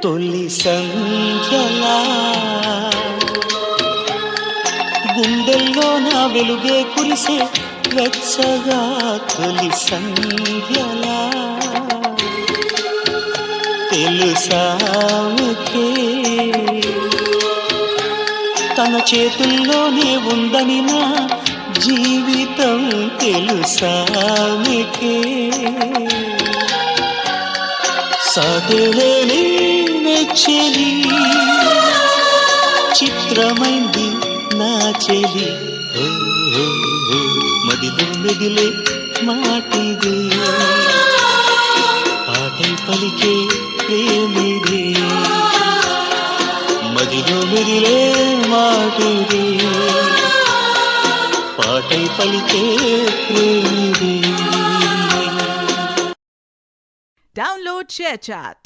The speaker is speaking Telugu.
తొలి సంధ్యలా గుండెల్లో నా వెలుగే కురిసే వెచ్చగా తొలి సంధ్యలా తెలుసామెకే తన చేతుల్లోనే ఉందని నా జీవితం తెలుసామెకే సాటేలేని చెలి చిత్రమైంది నా చెలి మదిలో మెదిలే మాటిదే పాటై పలికే ప్రేమిదే మదిలో మెదిలే మాటిదే పాటై పలికే ప్రేమిదే. Download ShareChat.